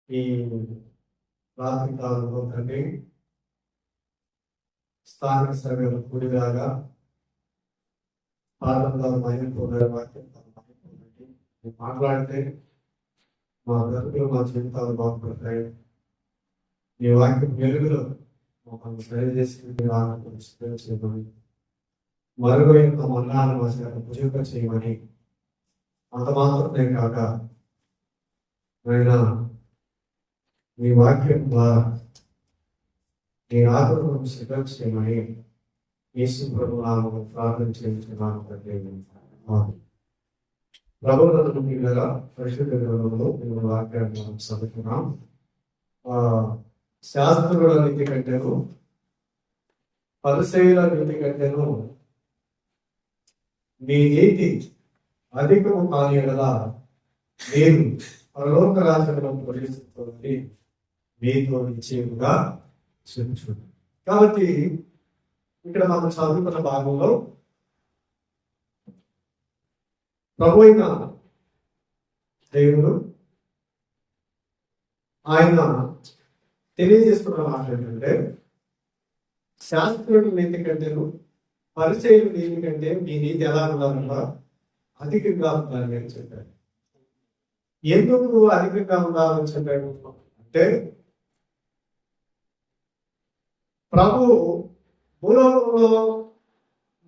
ఈ రాత్రి కాలంలో తండ్రి స్థానిక సభ్యులు కూడిలాగా పాఠంలో మైనపోయిన వాక్యం మాట్లాడితే మా బ్రతుకులు మా జీవితాలు బాగుపడతాయి. ఈ వాక్యం వెలుగులో మమ్మల్ని సరిచేసి చేయమని మరుగు యొక్క మన్నాను మా చేత భుజింప చేయమని అంత మాత్రమే కాక ఆయన మీ వాక్యం ద్వారా నీ ఆత్మను సిద్ధం చేయమని యేసు ప్రభు నామమున ప్రార్థన చేయించున్నాను తండ్రి. ప్రభువులను మీరుగా పరిశుద్ధ గ్రంథంలో మేము వాక్యాన్ని మనం చదువుతున్నాం. శాస్త్రుల నీతి కంటేను పరిసయ్యుల నీతి కంటేను మీ నీతి అధికము కాని యెడల మీరు పరలోక రాజ్యంలో ప్రవేశించుకోవాలని మీతో నిశ్చయముగా చెప్పుచున్నాను. కాబట్టి ఇక్కడ మనం చదువుకున్న భాగంలో ప్రభు అయిన దేవుడు ఆయన తెలియజేస్తున్న మాట ఏంటంటే, శాస్త్రుడి నీతి కంటేను పరిచయుల నీతి కంటే మీ నీతి ఎలా ఉండాలన్నా అధికంగా ఉండాలని అని చెప్పాడు. ఎందుకు అధికంగా ఉండాలని చెప్పాడు అంటే, ప్రభు భూలోకంలో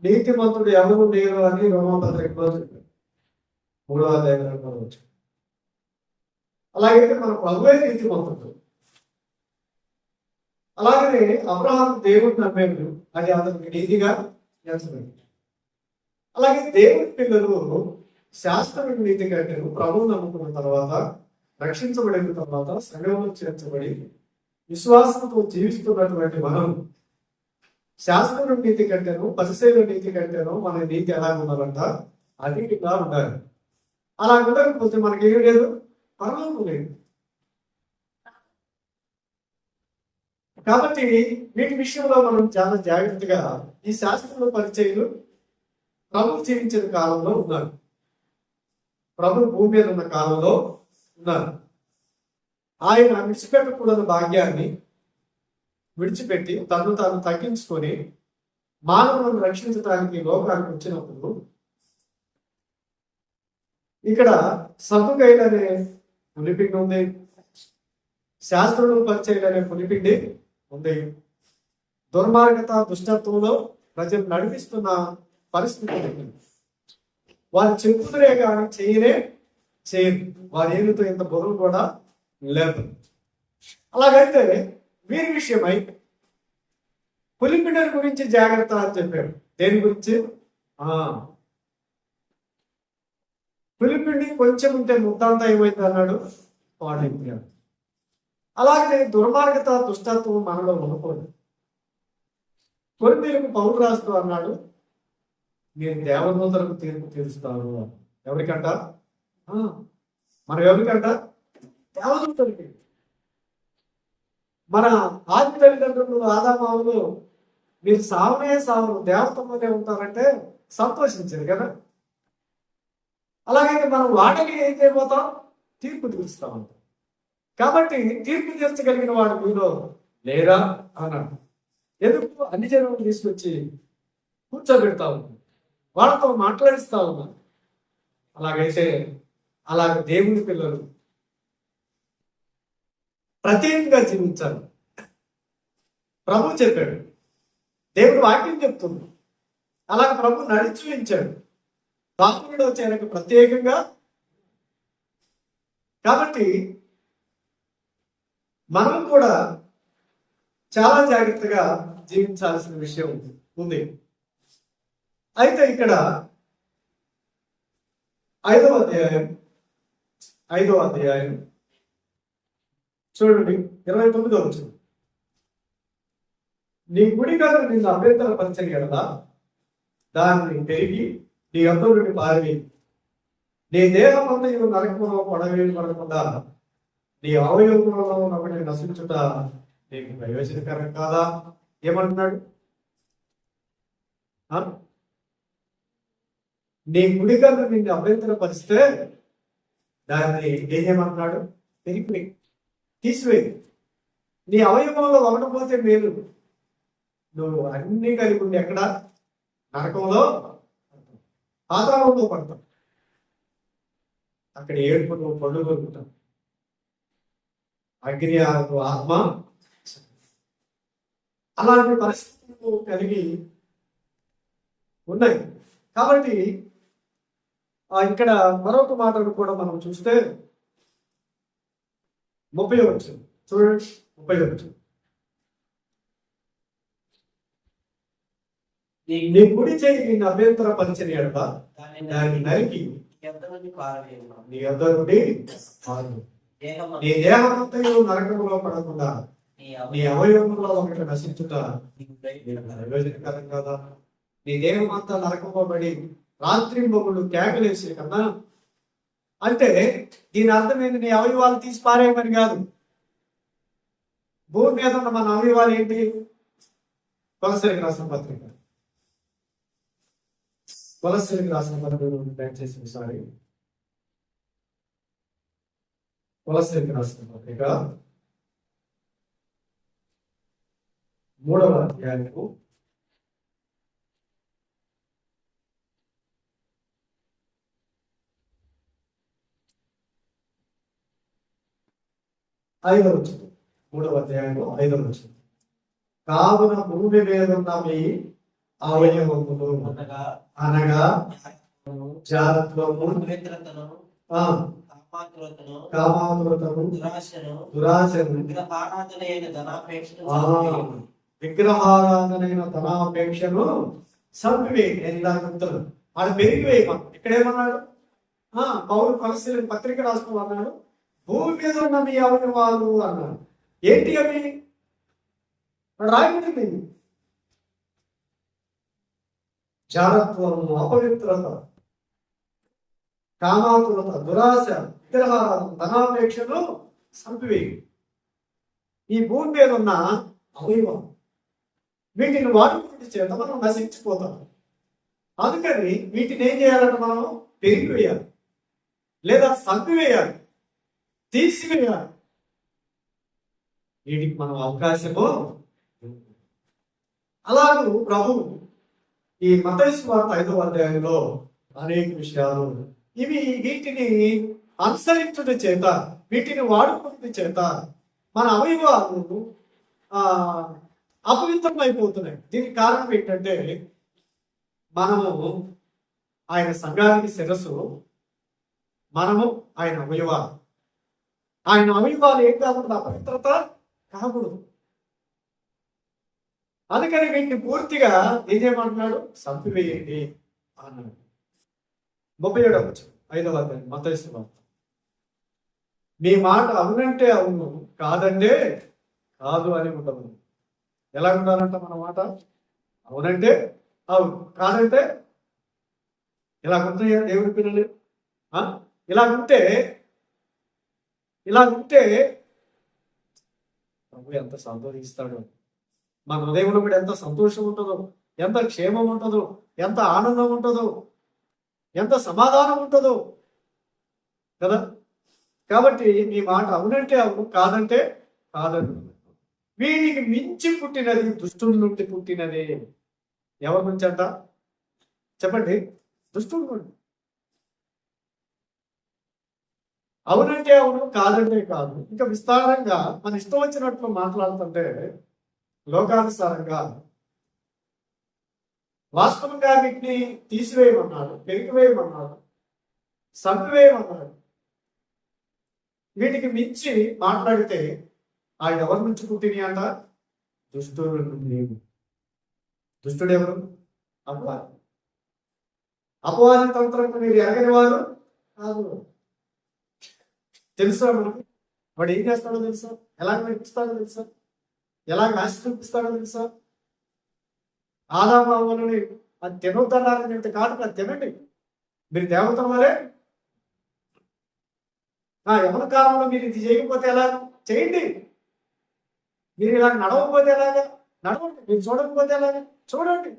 నీతిమంతుడు ఎవరు లేరు అని రోమపత్రికలో చెప్పాడు. 3వ అధ్యాయంలో వచ్చాడు. అలాగైతే మన ప్రభువే నీతిమంతుడు. అలాగనే అబ్రహాం దేవుడిని నమ్మాడు, అది అతనికి నీతిగా ఎంచబడింది. అలాగే దేవుడి పిల్లలు శాస్త్రమైన నీతి కంటే ప్రభువు నమ్ముకున్న తర్వాత, రక్షించబడిన తర్వాత, సంఘంలో చేర్చబడి విశ్వాసంతో జీవిస్తున్నటువంటి మనం శాస్త్ర నీతి కంటేను పరిశీలన నీతి కంటేను మన నీతి ఎలా ఉండాలంట అధికంగా ఉండాలి. అలా ఉండకపోతే మనకి ఏం లేదు, పరలోకం లేదు. కాబట్టి వీటి విషయంలో మనం చాలా జాగ్రత్తగా ఈ శాస్త్రంలో పరిచయులు ప్రభు జీవించిన కాలంలో ఉన్నారు, ప్రభు భూమి మీద ఉన్న కాలంలో ఉన్నారు. ఆయన విడిచిపెట్టకూడని భాగ్యాన్ని విడిచిపెట్టి తను తాను తగ్గించుకొని మానవులను రక్షించడానికి లోకానికి వచ్చినప్పుడు ఇక్కడ సద్దుకైలు అనే పులిపిండి ఉంది, శాస్త్రులు పరిచయం అనే పులిపిండి ఉంది. దుర్మార్గత దుష్టత్వంలో ప్రజలు నడిపిస్తున్న పరిస్థితి ఉంది. వారు చెప్పుతురే కానీ చేయరు. వారి ఏమితో ఇంత బరువు కూడా లేదు. అలాగైతే వీరి విషయమై పులిపిండి గురించి జాగ్రత్త అని చెప్పాడు. దేని గురించి? పులిపిండి కొంచెం ఉంటే ముద్దంతా ఏమైంది అన్నాడు, పాడైపోయాడు. అలాగే దుర్మార్గత దుష్టత్వం మనలో ఉండకూడదు. కొరింథీయులకు పౌలు రాస్తూ అన్నాడు, నేను దేవదూతలకు తీర్పు తీరుస్తాను. ఎవరికంట? మనం ఎవరికంట? దేవదూతలకి. మన ఆది తల్లిదండ్రులు ఆదామావులు మీరు సావనే సావరు, దేవతలోనే ఉంటారంటే సంతోషించారు కదా. అలాగైతే మనం వాటికి ఏం చేయబోతాం? తీర్పు తీరుస్తా ఉంటాం. కాబట్టి తీర్పు తీర్చగలిగిన వాడు మీలో లేరా అన్నాడు. ఎందుకు? అన్ని జనులను తీసుకొచ్చి కూర్చోబెడతా ఉన్నాను, వాళ్ళతో మాట్లాడిస్తా ఉన్నాను. అలాగైతే అలాగ దేవుని పిల్లలు ప్రత్యేకంగా జీవించాలి. ప్రభు చెప్పాడు, దేవుడు వాక్యం చెప్తుంది. అలాగే ప్రభు నడిచి చూపించాడు పాపంలో వచ్చేందుకు ప్రత్యేకంగా. కాబట్టి మనం కూడా చాలా జాగ్రత్తగా జీవించాల్సిన విషయం ఉంది. అయితే ఇక్కడ 5వ అధ్యాయం చూడండి, 29వ వచనం. నీ గుడి కాదు నిన్ను అభ్యంతర పరిచయం కదా, దాన్ని పెరిగి నీ అంతం నుండి పారి నీ దేహం అంతా నరకములో పడకుండా నీ అవయవంలో ఉన్నప్పటికీ నశించుట నీకు ప్రయోజనకరం కాదా? ఏమంటున్నాడు? నీ గుడికను నిన్ను అభ్యంతర పరిస్తే దాన్ని ఏమంటున్నాడు? పెరిగి తీసివేయి. నీ అవయవంలో ఒకటి పోతే మేలు. నువ్వు అన్ని కలిగి ఉండి ఎక్కడ? నరకంలో, పాతాళంలో పడతావు. అక్కడ ఏడుపు నువ్వు పళ్ళు కొరుకుతావు. అగ్ని ఆత్మ. అలాంటి పరిస్థితులు కలిగి ఉన్నాయి. కాబట్టి ఇక్కడ మరొక మాటను కూడా మనం చూస్తే 30 వచ్చింది చూడండి. 30 వచ్చింది. నీ కుడి చేయి నిన్ను అభ్యంతరపరిచిన ఎడల దాన్ని నరికి నీ యొద్ద నుండి నీ దేహమంతయు నరకములో పడకుండా నీ అవయవంలో ఒకటి నశించుట ప్రయోజనకరం కదా. నీ దేహం అంతా నరకంలో పడి రాత్రి మొగుడు కేకలేసే కన్నా, అంటే దీని అర్థం ఏంటి? నీ అవయవాలు తీసి పారేయమని కాదు. భూమి మీద ఉన్న మన అవయవాలు ఏంటి? కొలసరికి రాసిన పత్రిక, కొలసరికి రాసిన పత్రిక దయచేసి ఒకసారి. కొలసరికి రాసిన పత్రిక 3వ అధ్యాయము 5వ వచనం. 3వ అధ్యాయము 5వ వచనం. కావున భూమి మీద ఉన్న మీ అవయవములు అనగా జారత్వము, కామాతురతను, దురాశను, విగ్రహారాధనైన ధనాపేక్షను చంపివేయి. నేను ఇలా చెప్తున్నాను. ఆడు పెరిగివేయి. మనం ఇక్కడేమన్నాడు? పౌలు కొలస్సీయులకు పత్రిక రాస్తూ అన్నాడు, భూమి మీద ఉన్న మీ అవయవాలు అన్నాడు. ఏంటి అవి? రాయబడింది. జారత్వము, అపవిత్రత, కామాతురత, దురాశ, విగ్రహారాధన, ధనాపేక్షను చంపివేయి. ఈ భూమి మీద ఉన్న అవయవం, వీటిని వాడుకుంటే చేత మనం నశించిపోతాం. అందుకని వీటిని ఏం చేయాలంటే మనం పెరిగివేయాలి, లేదా చంపివేయాలి, తీసివేయాలి. వీటికి మనం అవకాశము. అలాగూ ప్రభు ఈ మత్తయి సువార్త 5వ అధ్యాయంలో అనేక విషయాలు వీటిని అనుసరించుట చేత, వీటిని వాడుకునే చేత మన అవయవాలు అపవిత్రం అయిపోతున్నాయి. దీనికి కారణం ఏంటంటే, మనము ఆయన సంఘానికి శిరస్సు, మనము ఆయన అవయవాలు. ఆయన అవయవాలు ఏం కాకూడదు? అపవిత్రత కాకూడదు. అందుకని వీటిని పూర్తిగా ఏం చేయమంటున్నాడు? చంపివేయండి అన్నాడు. 37వ వచనం 5వ అధ్యాయం మత్తయి సువార్త. మీ మాట అవునంటే అవును, కాదంటే కాదు అని ఉండదు. ఎలా ఉండాలంట మన మాట? అవునంటే అవును, కాదంటే ఇలా ఉంటున్నాయా దేవుడి పిల్లలు? ఇలా ఉంటే ప్రభు ఎంత సంతోషిస్తాడో, మన హృదయంలో కూడా ఎంత సంతోషం ఉంటుందో, ఎంత క్షేమం ఉంటుందో, ఎంత ఆనందం ఉంటుందో, ఎంత సమాధానం ఉంటుందో కదా. కాబట్టి మీ మాట అవునంటే అవును, కాదంటే కాదని. వీటికి మించి పుట్టినది దుష్టుడి నుండి పుట్టినది. ఎవరి నుంచి అంట? చెప్పండి. దుష్టుడి నుండి. అవునంటే అవును, కాదంటే కాదు. ఇంకా విస్తారంగా మన ఇష్టం వచ్చినట్లు మాట్లాడుతుంటే లోకానుసారంగా వాస్తవంగా వీటిని తీసివేయమన్నాడు, పెరిగివేయమన్నాడు, చంపివేయమన్నాడు. వీటికి మించి మాట్లాడితే ఆయన ఎవరి నుంచి పుట్టిని అంట? దుష్టుడు నుండి. దుష్టుడు ఎవరు? అపవాది. అపవాది తంత్రంగా మీరు ఎరగని వారు కాదు. తెలుసా మనకి? వాడు ఏం చేస్తాడో తెలుసా? ఎలాగ నడిపిస్తాడో తెలుసా? ఎలాగ ఆశ చూపిస్తాడో తెలుసా? ఆదామావులని అది తినొద్దన్నారని అంటే కాదు, అది తినండి, మీరు దేవతల వలే. యవన కాలంలో మీరు ఇది చేయకపోతే ఎలాగ? చేయండి. మీరు ఇలాగ నడవకపోతే ఎలాగా? నడవండి. మీరు చూడకపోతే ఎలాగా? చూడండి.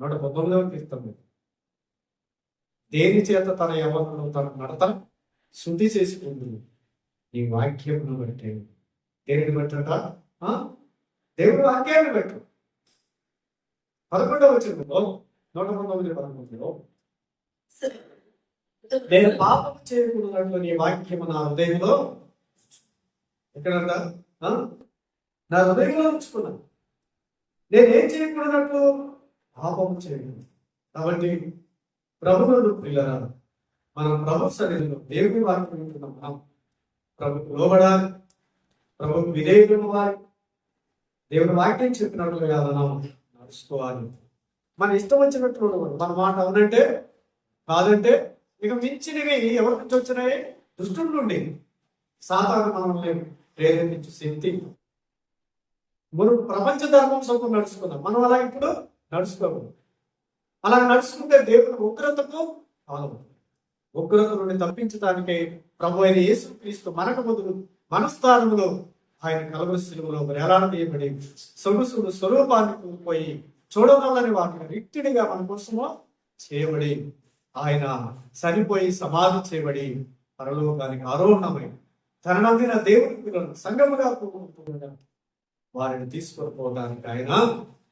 119వ కీర్తన. దేని చేత తన యవ్వనులు తన నడత శుద్ధి చేసుకుంటుంది నీ వాక్యమును బట్టి. దేనిని బట్టట? దేవుడి వాక్యాన్ని బట్టి. 11వ వచనంలో 119:11 నేను పాపం చేయకూడదు నీ వాక్యము నా హృదయంలో ఎక్కడంట నా హృదయంలో ఉంచుకున్నాను. నేనేం చేయకూడదట్టు? పాపం చేయకూడదు. కాబట్టి ప్రభువును పిల్లరా, మనం ప్రభు సన్నిధిలో దేవుని వాక్యం వింటున్నాం. మనం ప్రభుకు లోబడాలి, ప్రభుకు విధేయులు అవ్వాలి, దేవుని వాక్యం చెప్పినట్లుగా మనం నడుచుకోవాలి. మన ఇష్టం వచ్చినట్లు ఉండకూడదు. మన మాట అవునంటే కాదంటే ఇక మించినవి ఎవరి నుంచి వచ్చినాయి? దుష్టుల నుండి. సాధారణ మనల్ని ప్రేరేపించే శక్తి. మనం ప్రపంచ ధర్మం సొంతం నడుచుకున్నాం. మనం అలా ఇప్పుడు నడుచుకోకూడదు. అలా నడుచుకుంటే దేవుని ఉగ్రతకు కాలం. ఉగ్రత నుండి తప్పించడానికే ప్రభు అయిన యేసుక్రీస్తు మనకు బదులు మన స్థానంలో ఆయన కలువరి శిలువలో వేలాడదీయబడి సొగసుడు స్వరూపాన్ని కోల్పోయి చూడగలని వాటిని రిక్తిడిగా మన కోసము చేయబడి ఆయన చనిపోయి సమాధి చేయబడి పరలోకానికి ఆరోహణమై తన నందిన దేవుని పిల్లలను సంగముగా వారిని తీసుకొని పోవడానికి ఆయన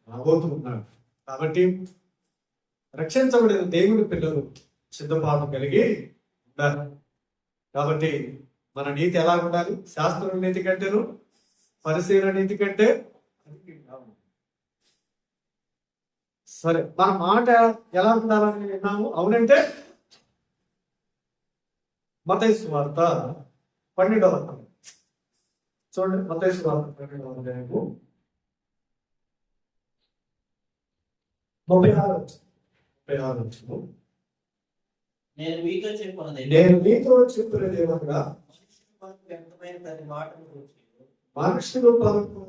రాబోతున్నాడు. కాబట్టి రక్షించబడిన దేవుని పిల్లలు సిద్ధపాటు కలిగి ఉండాలి. కాబట్టి మన నీతి ఎలా ఉండాలి? శాస్త్రం నీతి కంటేను పరిశీలన నీతి కంటే సరే. మన మాట ఎలా ఉండాలని విన్నాము. అవునంటే మత్తయి సువార్త 12వ అధ్యాయం చూడండి. మత్తయి సువార్త 12వ అధ్యాయము 36 నేను మీతో చెప్పినది ఏమనగా మనుషులు పలుకు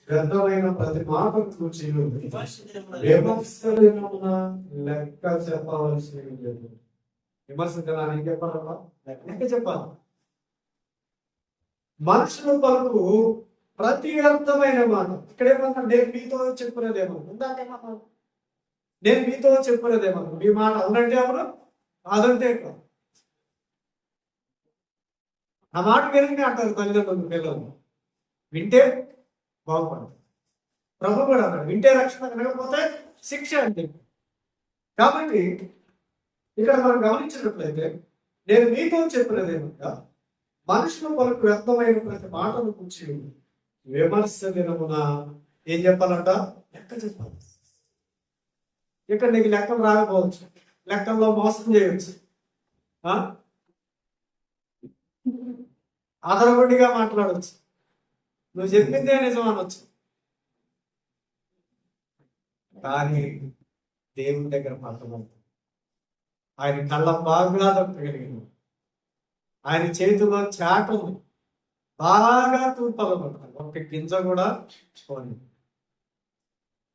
వ్యర్థమైన ప్రతి మాటను చూచి విమర్శన లెక్క చెప్పవలసి లేదు. విమర్శించడానికి చెప్పాలా? లెక్క చెప్పాలి. మనుషులు పలుకు ప్రతి వ్యర్థమైన మాట. ఇక్కడేమన్నా నేను మీతో చెప్పినదేమో ఇందాకేమన్నా నేను మీతో చెప్పినదేమో మీ మాట అవునంటే అవును, కాదంటే కాదు. ఆ మాట వినండి అంటారు తల్లిదండ్రులు పిల్లలు. వింటే బాగుపడతారు. ప్రభు కూడా అన్నాడు వింటే రక్షణ, వినకపోతే శిక్ష అంటే. కాబట్టి ఇక్కడ మనం గమనించినట్లయితే నేను మీతో చెప్పినది ఏమనగా మనుషులు పలుకు వ్యర్థమైన ప్రతి మాటను కూర్చి విమర్శ దినమున ఏం చెప్పాలంట? లెక్క చెప్పాలి. ఇక్కడ నీకు లెక్కలు రాకపోవచ్చు, లెక్కల్లో మోసం చేయవచ్చు, ఆధారపడిగా మాట్లాడవచ్చు, నువ్వు చెప్పిందే నిజం అనొచ్చు. కానీ దేవుని దగ్గర పట్టబడుతుంది. ఆయన కళ్ళ బాగా తప్పగలిగింది. ఆయన చేతిలో చాట ఉంది, బాగా తూర్పలు పడతాడు, ఒక గింజ కూడా పోని.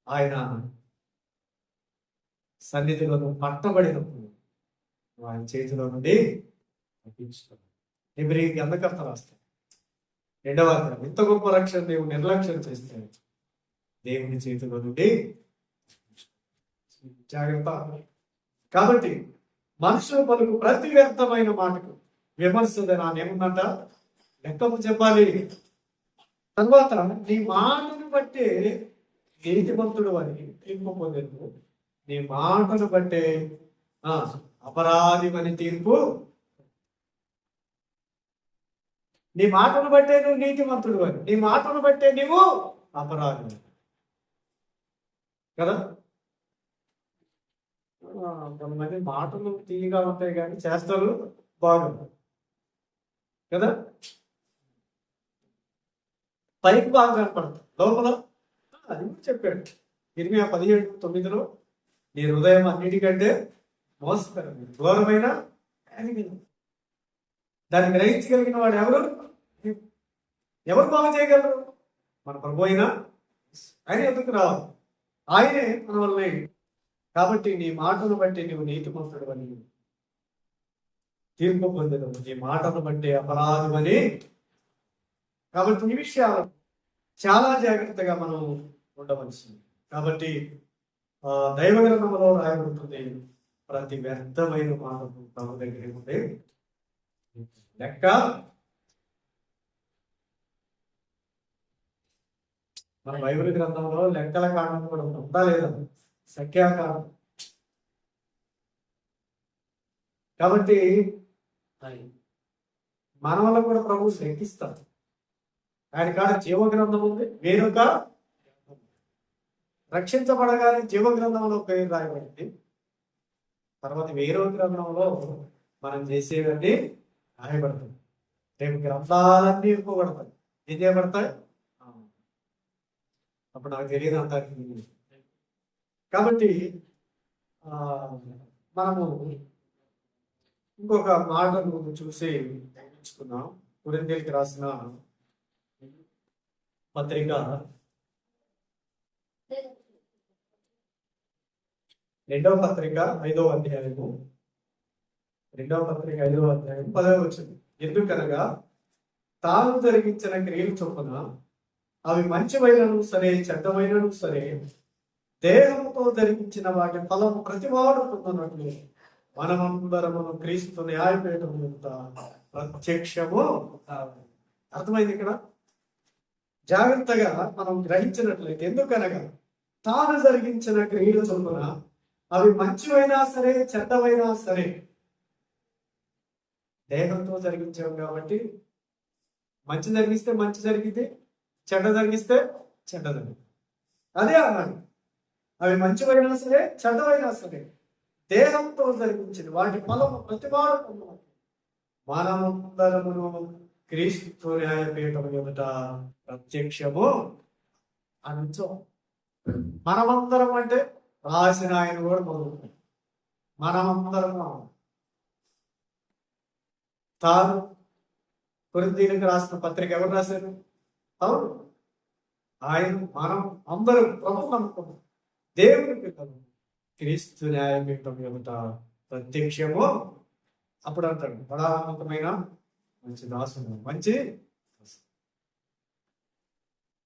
ఆయన సన్నిధిలో పట్టబడినప్పుడు ఆయన చేతిలో నుండి తప్పించుతాడు. ఎవరి గ్రంథకర్త రాస్తాడు 2వ అధ్యాయం, ఇంత గొప్ప రక్షణ నీవు నిర్లక్ష్యం చేస్తే దేవుని చేతిలో నుండి జాగ్రత్త. కాబట్టి మనుషులు పలుకు ప్రతి వ్యర్థమైన మాటకు విమర్శ ఏముందంట? లెక్కము చెప్పాలి. తర్వాత నీ మాటను బట్టే నీతిమంతుడు అని తీర్పు పొందేందుకు, నీ మాటను బట్టే అపరాధి అని తీర్పు. నీ మాటను బట్టే నువ్వు నీతిమంతుడు అని, నీ మాటను బట్టే నువ్వు అపరాధి కదా. కొంతమంది మాటలు తీయగా ఉంటాయి కానీ చేస్తారు బాగుంది కదా. పైకి బాగా కనపడతాయి, లోపల అది కూడా చెప్పాడు ఇర్మియా 17:9 నీ హృదయం అన్నిటికంటే మోసకరమైన ఘోరమైన దాన్ని గ్రహించగలిగిన వాడు ఎవరు బాగు చేయగలరు? మన ప్రభు అయినా ఆయన ఎందుకు రావాలి, ఆయనే మన వల్లే. కాబట్టి నీ మాటను బట్టి నువ్వు నీతిమంతుడు అని తీర్పు పొందదు, నీ మాటను బట్టి అపరాధం అని. కాబట్టి ఈ విషయాలు చాలా జాగ్రత్తగా మనం ఉండవలసింది. కాబట్టి దైవ గ్రంథంలో రాయబడుతుంది ప్రతి వ్యర్థమైన మాటకు తమ దగ్గర ఉంటే లెక్క మన బైబిల్ గ్రంథంలో లెక్కల కాండం కూడా ఉందా లేదా? సంఖ్యాకాండం. కాబట్టి మన వల్ల కూడా ప్రభు లెక్కిస్తాడు. ఆయన కాడ జీవ గ్రంథం ఉంది, వేరొక రక్షించబడగానే జీవ గ్రంథంలో పేరు రాయబడింది. తర్వాత వేరొక గ్రంథంలో మనం చేసేవన్నీ రాయబడతాయి. రేపు గ్రంథాలన్నీ ఇవ్వబడతాయి. ఏం చేయబడతాయి? అప్పుడు నాకు తెలియదు అంతా. కాబట్టి మనము ఇంకొక మాటను చూసి నేర్చుకున్నాం. కొరింథీయులకు రాసిన పత్రిక 2వ పత్రిక 5వ అధ్యాయము 10వ వచనం. ఎందుకనగా తాను జరిగించిన క్రియలు చొప్పున అవి మంచివైనను సరే చెడ్డమైనను సరే దేహంతో జరిగించిన వాటి ఫలం ప్రతివాడు పొందనట్లు మనమందరమును క్రీస్తు న్యాయపీఠం యొక్క ప్రత్యక్షము. అర్థమైంది ఇక్కడ? జాగ్రత్తగా మనం గ్రహించినట్లయితే, ఎందుకనగా తాను జరిగించిన క్రియలు చొప్పున అవి మంచివైనా సరే చెడ్డమైనా సరే దేహంతో జరిగించాం కాబట్టి మంచి జరిగిస్తే మంచి జరిగింది, చెడ్డ జరిగిస్తే చెడ్డ జరిగింది. అదే అన్నాడు. అవి మంచివైనా సరే చెడ్డమైనా సరే దేహంతో జరిగించింది వాటి ఫలము ప్రతివాడు మనమందరమును క్రీస్తు న్యాయపీఠం ఎదుట ప్రత్యక్షము అనుచో. మనమందరం అంటే రాసిన ఆయన కూడా మొదలు. మనమందరము తాను కొరింథీయులకు రాసిన పత్రిక ఎవరు రాశారు? అవును, ఆయన. మనం అందరం ప్రభు నమ్ముకున్నాం. దేవుని పిల్లలు క్రీస్తు న్యాయపీఠం ఎదుట ప్రత్యక్షము. అప్పుడు అంటాడు, బడాత్మకమైన మంచి దాసుడు, మంచి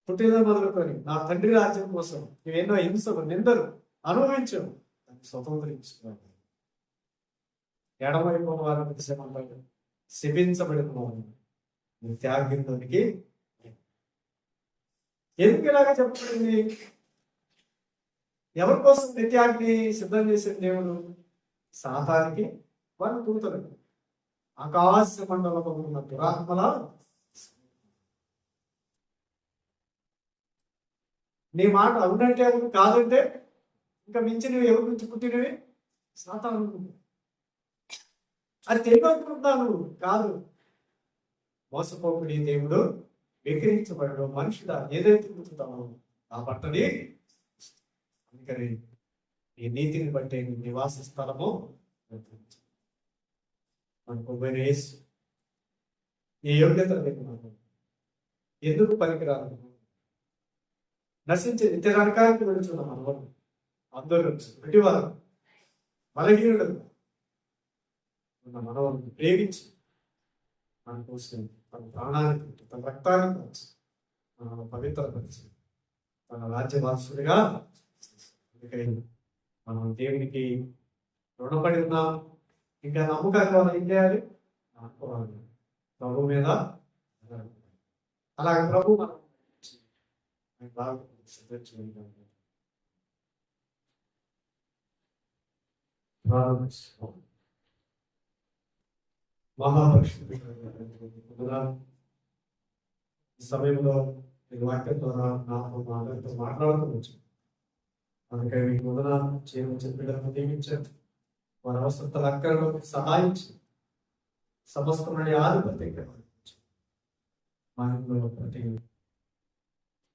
పుట్టిన మొదలుకొని నా తండ్రి రాజ్యం కోసం నువ్వెన్నో హింసలు నిందలు అనుభవించు, దాన్ని స్వతంత్రించుకున్నాను. ఎడమవైపు వారిని శపించబడిన నువ్వు త్యాగంలోనికి. ఎందుకు ఇలాగా చెప్పబడింది? ఎవరి కోసం నిత్యాగ్ని సిద్ధం చేసిన దేవుడు? సాతానికి, వారిని దూతలకు, ఆకాశ మండలంలో ఉన్న దురాత్మల. నీ మాట అవునంటే అవును, కాదంటే ఇంకా మించి నువ్వు ఎవరి నుంచి పుట్టినవి? సాతాను. అది తెలివి అనుకుంటున్నాను, కాదు. మోసపోకుడి దేవుడు వికరించబడడు. మనుషుడా ఏదైతే పుట్టుతామో ఆ బట్టని, అందుకని ఈ నీతిని బట్టి నివాస స్థలము మనకు ఈ యోగ్యత లేదు. ఎందుకు పనికిరాదు? నశించే నిత్య నరకానికి వెళుతున్నాం మనం. అందరూ విడివారు, బలహీనుడు మనవాళ్ళని ప్రేమించి మన కోసం తన ప్రాణానికి, తన రక్తానికి వచ్చి మన పవిత్రపరిచి తన రాజ్యవాసుడిగా. అందుకని మనం దేవునికి రుణపడి ఉన్నాం. ఇంకా నమ్మకాన్ని వాళ్ళు ఏం చేయాలి? ప్రభు మీద. అలాగే ప్రభు మనం సమయంలో ఈ వాక్యం ద్వారా నాతో మాతో మాట్లాడుకోవచ్చు. అందుకని మీకు వందనాలు చేయమని చెప్పి దీవించారు. వారి అవసరతల అక్కరకు సహాయించి సమస్తమైన ఆధిపత్యం మనలో ప్రతి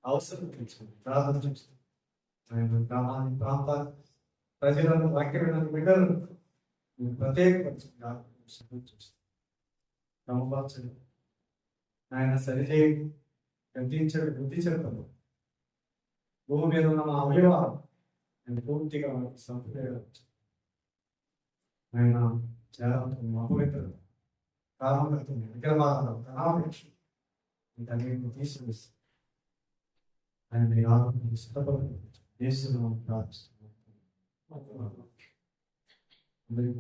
అవసరం తీర్చుకుని ప్రార్థన చేస్తాం. ఆయన గ్రామాన్ని, ప్రాంతాలు, ప్రజలను, వాక్యమైన బిడ్డలను ప్రత్యేకపరిచి క్రమపరచండి. ఆయన సరిచేయండి, గద్దించడు, బుద్ధి చెప్పదు. భూమి మీద ఉన్న మా అవయవాలు ఆయన పూర్తిగా సంపూర్ణ ఆయన చేరతం, అపవిత్రత, కామకత్వం, విగ్రహాలు, అనాపేక్ష వీటన్నిటిని తీసుకొస్తాం. ఆయన సిద్ధపడి చేస్తున్నాం, ప్రార్థిస్తున్నాం. అందరికీ